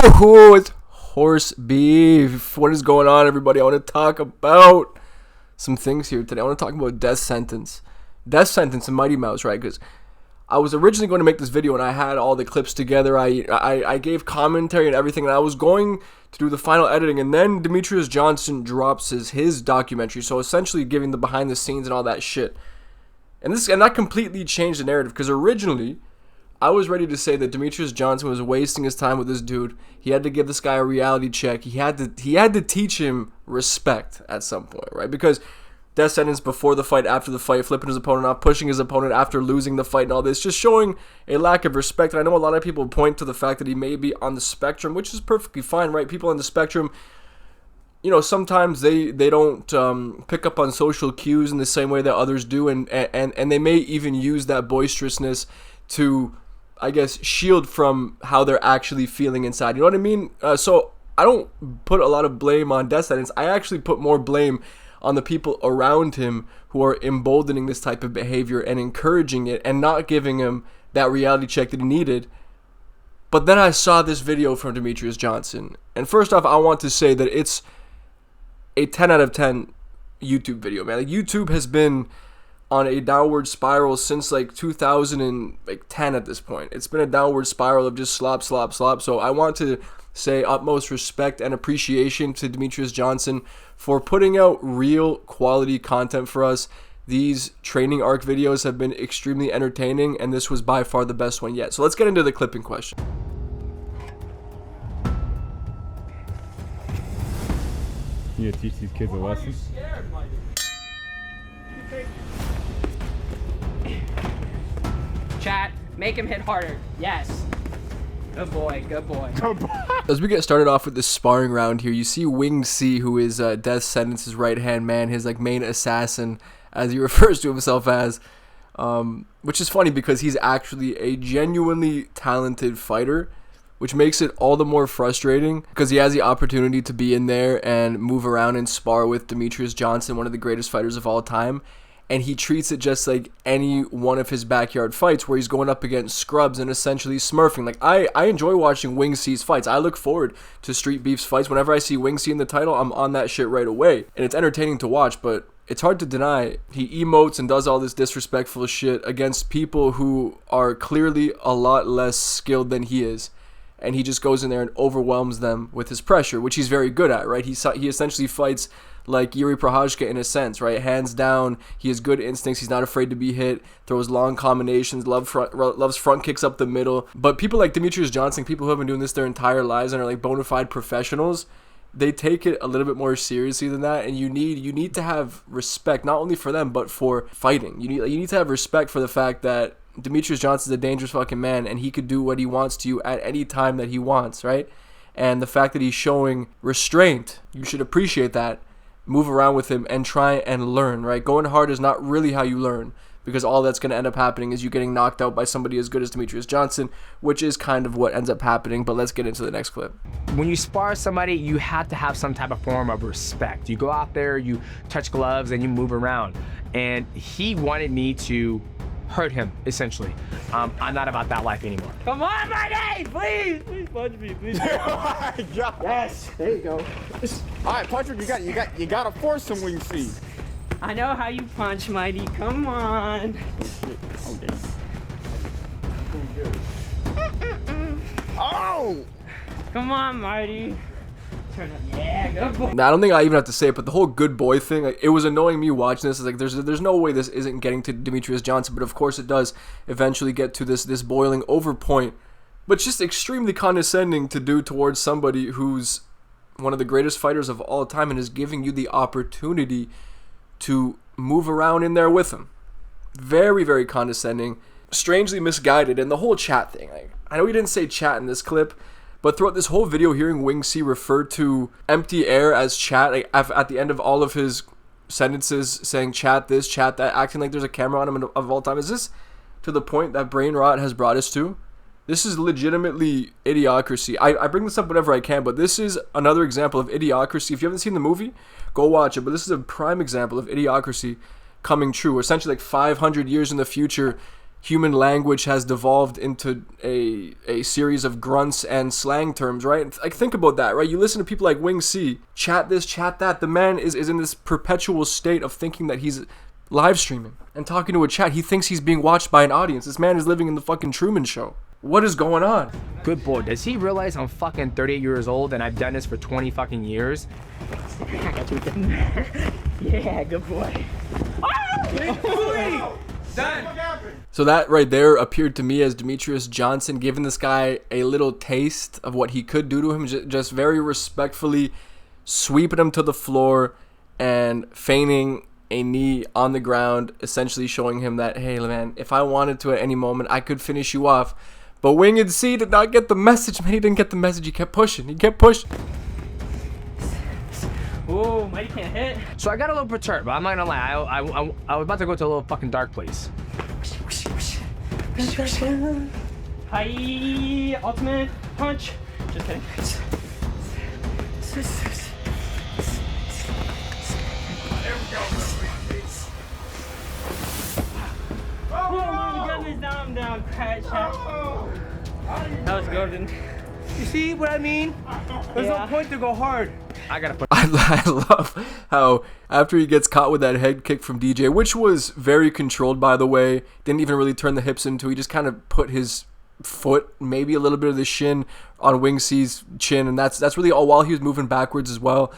Whoa, it's horse beef. What is going on, everybody? I want to talk about some things here today. I want to talk about death sentence. Death sentence and Mighty Mouse, right? Because I was originally going to make this video and I had all the clips together. I gave commentary and everything, and I was going to do the final editing, and then Demetrious Johnson drops his documentary, so essentially giving the behind the scenes and all that shit. And that completely changed the narrative, because originally I was ready to say that Demetrious Johnson was wasting his time with this dude. He had to give this guy a reality check. He had to teach him respect at some point, right? Because death sentence before the fight, after the fight, flipping his opponent off, pushing his opponent after losing the fight and all this, just showing a lack of respect. And I know a lot of people point to the fact that he may be on the spectrum, which is perfectly fine, right? People on the spectrum, you know, sometimes they don't pick up on social cues in the same way that others do, and they may even use that boisterousness to, I guess, shield from how they're actually feeling inside. You know what I mean? So I don't put a lot of blame on death sentence. I actually put more blame on the people around him who are emboldening this type of behavior and encouraging it and not giving him that reality check that he needed. But then I saw this video from Demetrious Johnson, and first off, I want to say that it's a 10 out of 10 YouTube video, man. Like, YouTube has been on a downward spiral since like 2010 at this point. It's been a downward spiral of just slop. So I want to say utmost respect and appreciation to Demetrious Johnson for putting out real quality content for us. These training arc videos have been extremely entertaining, and this was by far the best one yet. So let's get into the clip in question. You need to teach these kids a lesson. Chat, make him hit harder. Yes. Good boy, good boy. As we get started off with this sparring round here, you see Wing C, who is death sentence's right-hand man, his like main assassin, as he refers to himself as, which is funny because he's actually a genuinely talented fighter, which makes it all the more frustrating because he has the opportunity to be in there and move around and spar with Demetrious Johnson, one of the greatest fighters of all time. And he treats it just like any one of his backyard fights where he's going up against scrubs and essentially smurfing. Like, I enjoy watching Wing C's fights. I look forward to Street Beef's fights. Whenever I see Wing C in the title, I'm on that shit right away. And it's entertaining to watch, but it's hard to deny. He emotes and does all this disrespectful shit against people who are clearly a lot less skilled than he is. And he just goes in there and overwhelms them with his pressure, which he's very good at, right? He essentially fights like Yuri Prohajka in a sense, right? Hands down, he has good instincts. He's not afraid to be hit, throws long combinations, loves front kicks up the middle. But people like Demetrious Johnson, people who have been doing this their entire lives and are like bona fide professionals, they take it a little bit more seriously than that. And you need to have respect, not only for them, but for fighting. You need to have respect for the fact that Demetrious Johnson is a dangerous fucking man, and he could do what he wants to you at any time that he wants, right? And the fact that he's showing restraint, you should appreciate that. Move around with him and try and learn, right? Going hard is not really how you learn, because all that's going to end up happening is you getting knocked out by somebody as good as Demetrious Johnson, which is kind of what ends up happening. But let's get into the next clip. When you spar somebody, you have to have some type of form of respect. You go out there, you touch gloves, and you move around. And he wanted me to hurt him, essentially. I'm not about that life anymore. Come on, buddy! Please! Please punch me, please. Yes! There you go. All right, puncher, you gotta force him when you see. I know how you punch, Mighty. Come on. Oh! Come on, Mighty. Turn up. Yeah, good boy. Now, I don't think I even have to say it, but the whole good boy thing, like, it was annoying me watching this. It's like there's no way this isn't getting to Demetrious Johnson, but of course it does eventually get to this boiling over point, but just extremely condescending to do towards somebody who's one of the greatest fighters of all time and is giving you the opportunity to move around in there with him. Very, very condescending, strangely misguided, and the whole chat thing. Like, I know he didn't say chat in this clip, but throughout this whole video, hearing Wing C refer to empty air as chat, like at the end of all of his sentences saying chat this, chat that, acting like there's a camera on him of all time. Is this to the point that brain rot has brought us to? This is legitimately idiocracy. I bring this up whenever I can, but this is another example of idiocracy. If you haven't seen the movie, go watch it. But this is a prime example of idiocracy coming true. Essentially, like 500 years in the future, human language has devolved into a series of grunts and slang terms, right? Like, think about that, right? You listen to people like Wing C, chat this, chat that. The man is in this perpetual state of thinking that he's live streaming and talking to a chat. He thinks he's being watched by an audience. This man is living in the fucking Truman Show. What is going on? Good boy. Does he realize I'm fucking 38 years old and I've done this for 20 fucking years? Yeah, good boy. So that right there appeared to me as Demetrious Johnson giving this guy a little taste of what he could do to him, just very respectfully sweeping him to the floor and feigning a knee on the ground, essentially showing him that, hey man, if I wanted to at any moment, I could finish you off. But Winged C did not get the message, man. He didn't get the message. He kept pushing. He kept pushing. Oh, Mighty can't hit. So I got a little perturbed, but I'm not gonna lie. I was about to go to a little fucking dark place. Hi, ultimate punch. Just kidding. Oh my goodness, now I'm down. Crash. That was golden. You see what I mean? There's Yeah. no point to go hard. I gotta put. I love how after he gets caught with that head kick from DJ, which was very controlled, by the way, didn't even really turn the hips into. He just kind of put his foot, maybe a little bit of the shin on Wing C's chin, and that's really all while he was moving backwards as well.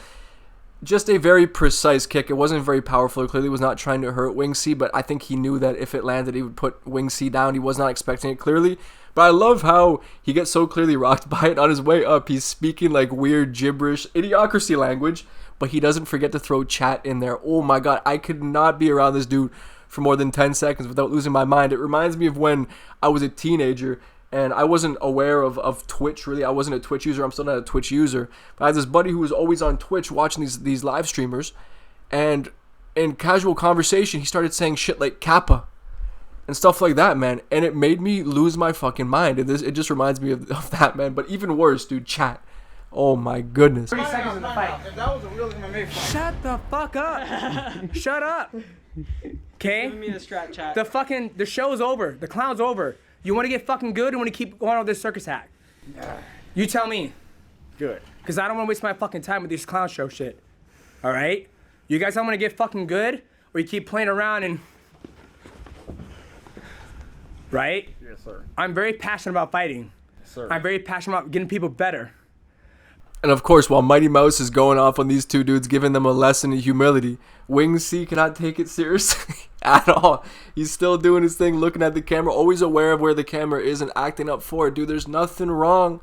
Just a very precise kick. It wasn't very powerful. It clearly was not trying to hurt Wing C, but I think he knew that if it landed, he would put Wing C down. He was not expecting it clearly. But I love how he gets so clearly rocked by it. On his way up, he's speaking like weird gibberish, idiocracy language, but he doesn't forget to throw chat in there. Oh my god, I could not be around this dude for more than 10 seconds without losing my mind. It reminds me of when I was a teenager and I wasn't aware of Twitch, really. I wasn't a Twitch user. I'm still not a Twitch user. But I had this buddy who was always on Twitch watching these live streamers, and in casual conversation, he started saying shit like Kappa and stuff like that, man. And it made me lose my fucking mind. It just reminds me of that, man. But even worse, dude, chat. Oh my goodness. 30 seconds in the fight. If that was a real MMA fight. Shut the fuck up. Shut up. Okay? Give me the strat chat. The show's over. The clown's over. You want to get fucking good or want to keep going on with this circus act? You tell me. Good. Because I don't want to waste my fucking time with this clown show shit. All right? You guys don't want to get fucking good or you keep playing around and... Right? Yes, sir. I'm very passionate about fighting. Yes, sir. I'm very passionate about getting people better. And of course, while Mighty Mouse is going off on these two dudes, giving them a lesson in humility, Wing C cannot take it seriously at all. He's still doing his thing, looking at the camera, always aware of where the camera is and acting up for it. Dude, there's nothing wrong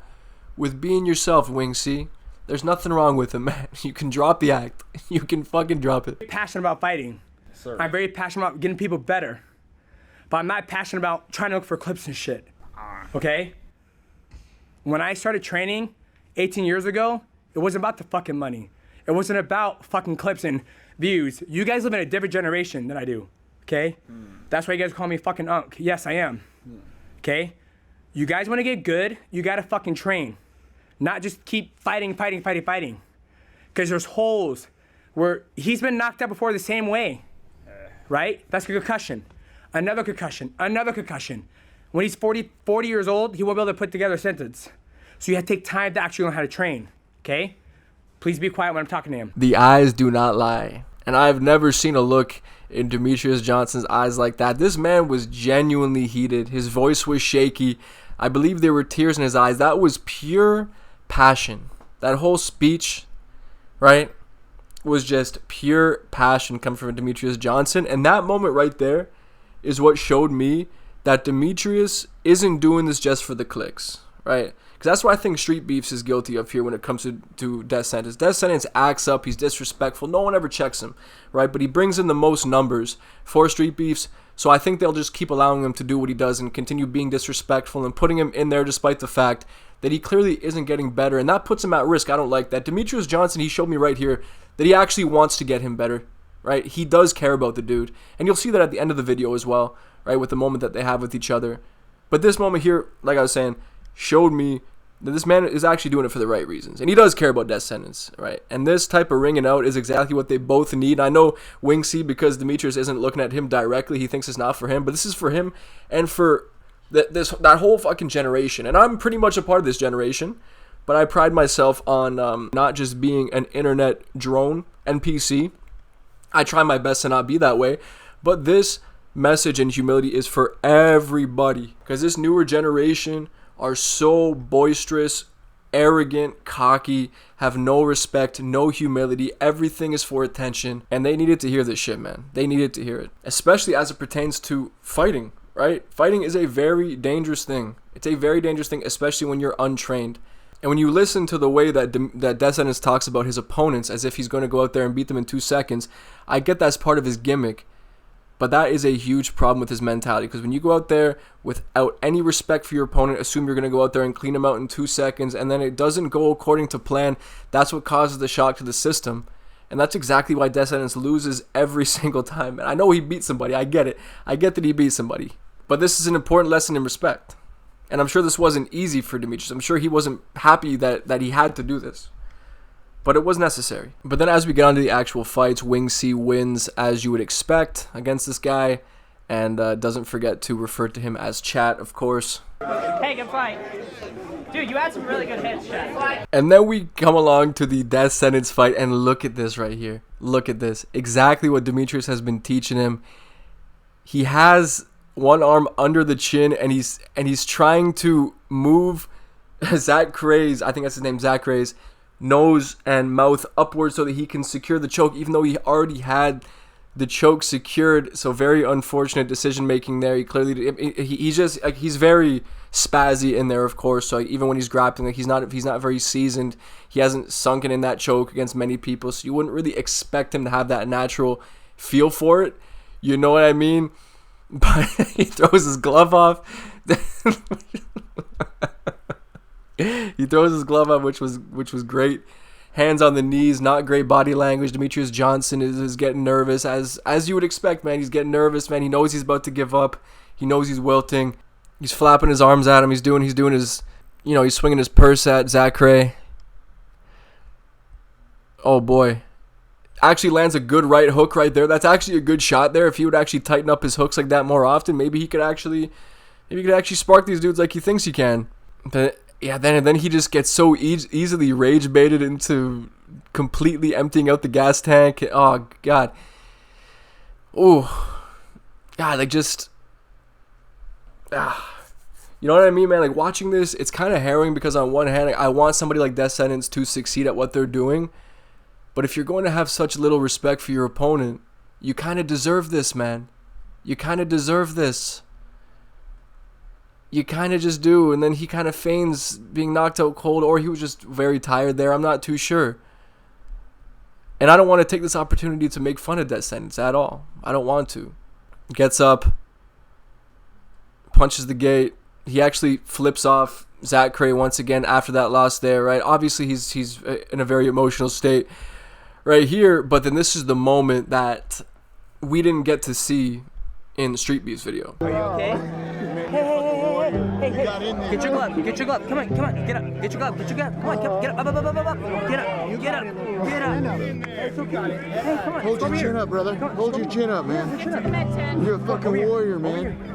with being yourself, Wing C. There's nothing wrong with it, man. You can drop the act. You can fucking drop it. Passionate about fighting. Yes, sir. I'm very passionate about getting people better. But I'm not passionate about trying to look for clips and shit. Okay? When I started training 18 years ago, it wasn't about the fucking money. It wasn't about fucking clips and views. You guys live in a different generation than I do. Okay? That's why you guys call me fucking Unk. Yes, I am. Okay? You guys want to get good, you gotta fucking train. Not just keep fighting. Because there's holes where he's been knocked out before the same way. Right? That's a concussion. Another concussion. When he's 40 years old, he won't be able to put together a sentence. So you have to take time to actually learn how to train. Okay? Please be quiet when I'm talking to him. The eyes do not lie. And I've never seen a look in Demetrious Johnson's eyes like that. This man was genuinely heated. His voice was shaky. I believe there were tears in his eyes. That was pure passion. That whole speech, right, was just pure passion coming from Demetrious Johnson. And that moment right there is what showed me that Demetrious isn't doing this just for the clicks, right? Because that's what I think Street Beefs is guilty of here when it comes to Death Sentence. Death Sentence acts up. He's disrespectful. No one ever checks him, right? But he brings in the most numbers for Street Beefs. So I think they'll just keep allowing him to do what he does and continue being disrespectful and putting him in there despite the fact that he clearly isn't getting better. And that puts him at risk. I don't like that. Demetrious Johnson, he showed me right here that he actually wants to get him better, right? He does care about the dude. And you'll see that at the end of the video as well, right, with the moment that they have with each other. But this moment here, like I was saying, showed me that this man is actually doing it for the right reasons. And he does care about death sentence, right? And this type of ringing out is exactly what they both need. I know Wing C, because Demetrious isn't looking at him directly, he thinks it's not for him, but this is for him and for that whole fucking generation. And I'm pretty much a part of this generation, but I pride myself on not just being an internet drone NPC. I try my best to not be that way, but this message and humility is for everybody, because this newer generation are so boisterous, arrogant, cocky, have no respect, no humility. Everything is for attention, and they needed to hear this shit, man. They needed to hear it, especially as it pertains to fighting, right? Fighting is a very dangerous thing. It's a very dangerous thing, especially when you're untrained. And when you listen to the way that Death Sentence talks about his opponents as if he's going to go out there and beat them in 2 seconds, I get that's part of his gimmick. But that is a huge problem with his mentality, because when you go out there without any respect for your opponent, assume you're going to go out there and clean him out in 2 seconds, and then it doesn't go according to plan, that's what causes the shock to the system. And that's exactly why Death Sentence loses every single time. And I know he beat somebody. I get it. I get that he beat somebody. But this is an important lesson in respect. And I'm sure this wasn't easy for Demetrious. I'm sure he wasn't happy that he had to do this. But it was necessary. But then as we get on to the actual fights, Wing C wins as you would expect against this guy. And doesn't forget to refer to him as Chat, of course. Hey, good fight. Dude, you had some really good hits, Chat. And then we come along to the Death Sentence fight, and look at this right here. Look at this. Exactly what Demetrious has been teaching him. He has one arm under the chin, and he's trying to move Zach Cray's, I think that's his name, Zach Cray's nose and mouth upwards so that he can secure the choke, even though he already had the choke secured. So very unfortunate decision making there. He clearly he's just like, he's very spazzy in there, of course. So like, even when he's grappling, like he's not very seasoned. He hasn't sunken in that choke against many people, so you wouldn't really expect him to have that natural feel for it. You know what I mean? But he throws his glove off. He throws his glove off, which was great. Hands on the knees, not great body language. Demetrious Johnson is getting nervous, as you would expect, man. He's getting nervous, man. He knows he's about to give up. He knows he's wilting. He's flapping his arms at him. He's doing his, he's swinging his purse at Zach Cray. Oh boy. Actually lands a good right hook right there. That's actually a good shot there. If he would actually tighten up his hooks like that more often, maybe he could actually spark these dudes like he thinks he can. But yeah, then he just gets so easily rage baited into completely emptying out the gas tank. Oh god. Oh god, like just you know what I mean, man? Like watching this, it's kind of harrowing because on one hand, I want somebody like Death Sentence to succeed at what they're doing. But if you're going to have such little respect for your opponent, you kind of deserve this, man. You kind of deserve this. You kind of just do. And then he kind of feigns being knocked out cold, or he was just very tired there. I'm not too sure. And I don't want to take this opportunity to make fun of Death Sentence at all. I don't want to. Gets up, punches the gate. He actually flips off Zach Cray once again after that loss there, right? Obviously, he's in a very emotional state right here, but then this is the moment that we didn't get to see in the Street Beef's video. Are you okay? Hey, get your glove, come on, get up, get your glove, come on, get up, get up. It's okay. Hey, come on, hold your chin up, brother. Hold your chin up, man. You're a fucking warrior, man.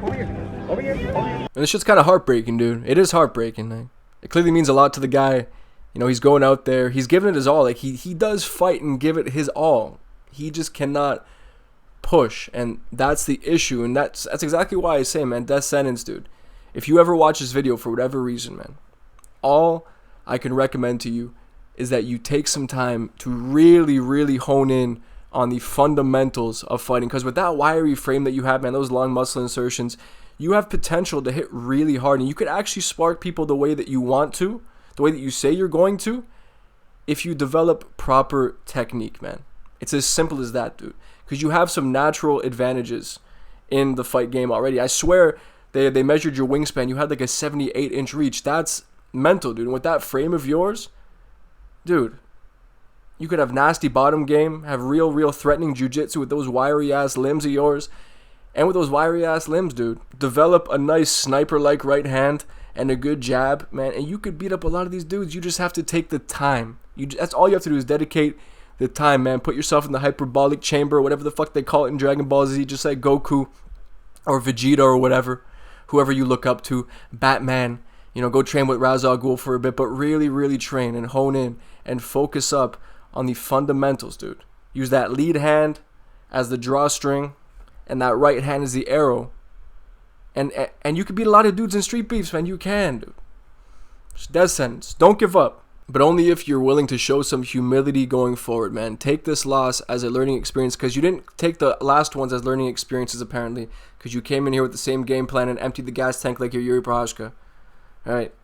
Over here. And this shit's kind of heartbreaking, dude. It is heartbreaking. Like, it clearly means a lot to the guy. He's going out there. He's giving it his all. Like, he does fight and give it his all. He just cannot push, and that's the issue. And that's exactly why I say, man, Death Sentence, dude. If you ever watch this video for whatever reason, man, all I can recommend to you is that you take some time to really, really hone in on the fundamentals of fighting. Because with that wiry frame that you have, man, those long muscle insertions, you have potential to hit really hard. And you could actually spark people the way that you want to, the way that you say you're going to, if you develop proper technique, man. It's as simple as that, dude. Because you have some natural advantages in the fight game already. I swear, they measured your wingspan. You had like a 78-inch reach. That's mental, dude. And with that frame of yours, dude, you could have nasty bottom game, have real threatening jiu-jitsu with those wiry-ass limbs of yours. And with those wiry-ass limbs, dude, develop a nice sniper-like right hand and a good jab, man, and you could beat up a lot of these dudes. You just have to take the time. That's all you have to do is dedicate the time, man. Put yourself in the hyperbolic chamber, or whatever the fuck they call it in Dragon Ball Z, just like Goku or Vegeta or whatever, whoever you look up to, Batman. You know, go train with Ra's al Ghul for a bit, but really, really train and hone in and focus up on the fundamentals, dude. Use that lead hand as the drawstring, and that right hand is the arrow. And you can beat a lot of dudes in street beefs, man. You can, dude. Just death sentence. Don't give up. But only if you're willing to show some humility going forward, man. Take this loss as a learning experience, because you didn't take the last ones as learning experiences, apparently, because you came in here with the same game plan and emptied the gas tank like you're Yuri Prohashka. All right?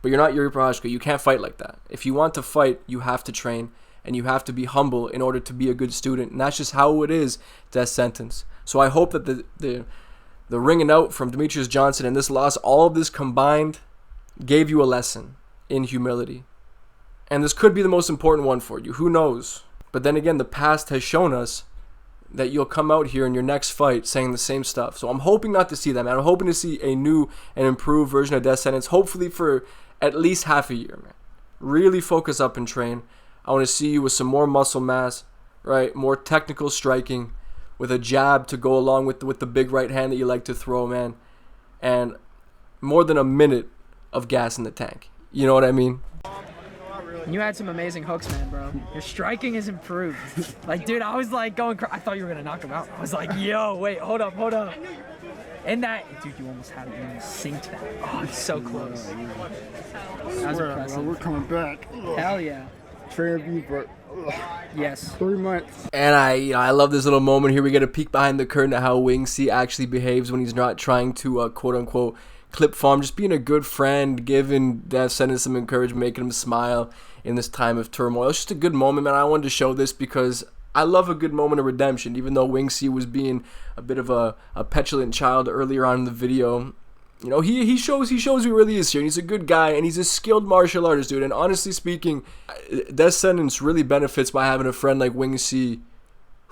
But you're not Yuri Prohashka. You can't fight like that. If you want to fight, you have to train, and you have to be humble in order to be a good student. And that's just how it is, death sentence. So I hope that the ringing out from Demetrious Johnson and this loss, all of this combined, gave you a lesson in humility. And this could be the most important one for you. Who knows? But then again, the past has shown us that you'll come out here in your next fight saying the same stuff. So I'm hoping not to see that, man. I'm hoping to see a new and improved version of death sentence, hopefully for at least half a year, man. Really focus up and train. I want to see you with some more muscle mass, right? More technical striking, with a jab to go along with the big right hand that you like to throw, man. And more than a minute of gas in the tank. You know what I mean? You had some amazing hooks, man, bro. Your striking has improved. Like, dude, I was like going I thought you were gonna knock him out. I was like, yo, wait, hold up. And that, dude, you almost had him. You synced that. Oh, it's so close. That was impressive. We're coming back. Hell yeah. Training you for Yes. 3 months. And I love this little moment here. We get a peek behind the curtain at how Wing C actually behaves when he's not trying to quote unquote clip farm, just being a good friend, giving Death Sentence some encouragement, making him smile in this time of turmoil. It's just a good moment, man. I wanted to show this because I love a good moment of redemption, even though Wing C was being a bit of a petulant child earlier on in the video. You know, he shows who he really is here, and he's a good guy, and he's a skilled martial artist, dude. And honestly speaking, Death Sentence really benefits by having a friend like Wing C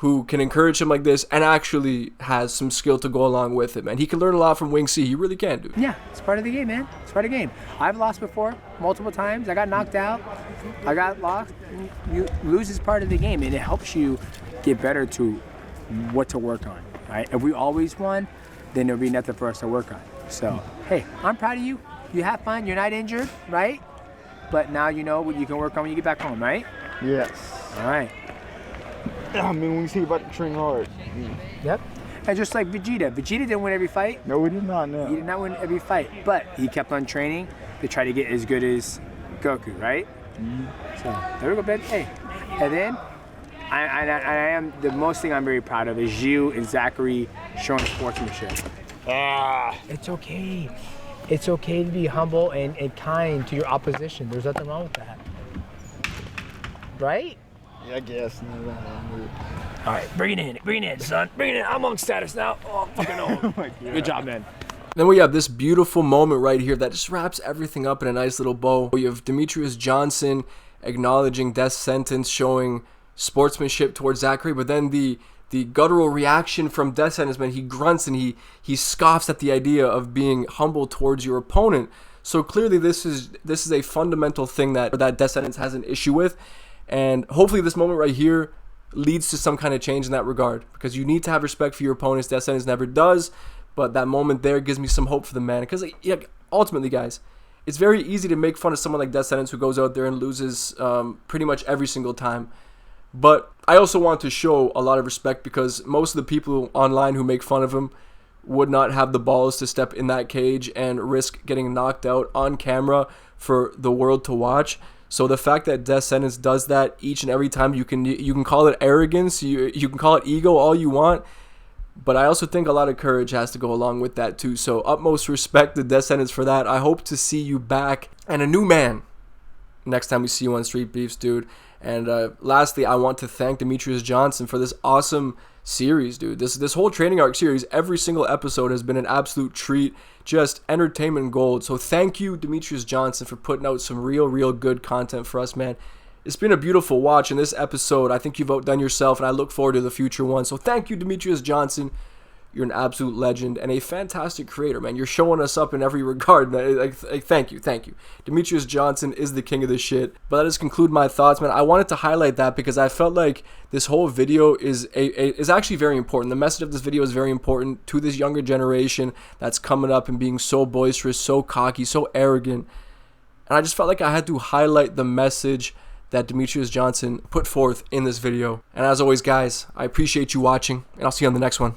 who can encourage him like this and actually has some skill to go along with it, man. He can learn a lot from Wing C. He really can, dude. Yeah, it's part of the game, man. It's part of the game. I've lost before, multiple times. I got knocked out. I got lost. You lose is part of the game, and it helps you get better to what to work on, right? If we always won, then there'll be nothing for us to work on. So, hey, I'm proud of you. You have fun. You're not injured, right? But now you know what you can work on when you get back home, right? Yes. All right. I mean, when you see about to train hard. Yep. And just like Vegeta. Vegeta didn't win every fight. No, we did not, no. He did not win every fight, but he kept on training to try to get as good as Goku, right? So, there we go, babe. Hey. And then, I am, the most thing I'm very proud of is you and Zachary showing sportsmanship. It's okay. It's okay to be humble and kind to your opposition. There's nothing wrong with that. Right? Yeah, I guess. All right, bring it in, son. Bring it in. I'm on status now. Oh, fucking no. Good job, man. Then we have this beautiful moment right here that just wraps everything up in a nice little bow. We have Demetrious Johnson acknowledging Death Sentence, showing sportsmanship towards Zachary, but then the guttural reaction from Death Sentence, man, he grunts and he scoffs at the idea of being humble towards your opponent. So clearly this is a fundamental thing that Death Sentence has an issue with, and hopefully this moment right here leads to some kind of change in that regard, because you need to have respect for your opponents. Death Sentence never does, but that moment there gives me some hope for the man, because ultimately, guys, it's very easy to make fun of someone like Death Sentence who goes out there and loses pretty much every single time. But I also want to show a lot of respect, because most of the people online who make fun of him would not have the balls to step in that cage and risk getting knocked out on camera for the world to watch. So the fact that Death Sentence does that each and every time, you can call it arrogance, you can call it ego, all you want. But I also think a lot of courage has to go along with that too. So utmost respect to Death Sentence for that. I hope to see you back and a new man next time we see you on Street Beefs, dude. And lastly, I want to thank Demetrious Johnson for this awesome series, dude. This whole training arc series, every single episode has been an absolute treat, just entertainment gold. So thank you, Demetrious Johnson, for putting out some real good content for us, man. It's been a beautiful watch, and this episode, I think you've outdone yourself, and I look forward to the future one. So thank you, Demetrious Johnson. You're an absolute legend and a fantastic creator, man. You're showing us up in every regard. Like, thank you. Demetrious Johnson is the king of this shit. But that does conclude my thoughts, man. I wanted to highlight that because I felt like this whole video is actually very important. The message of this video is very important to this younger generation that's coming up and being so boisterous, so cocky, so arrogant. And I just felt like I had to highlight the message that Demetrious Johnson put forth in this video. And as always, guys, I appreciate you watching, and I'll see you on the next one.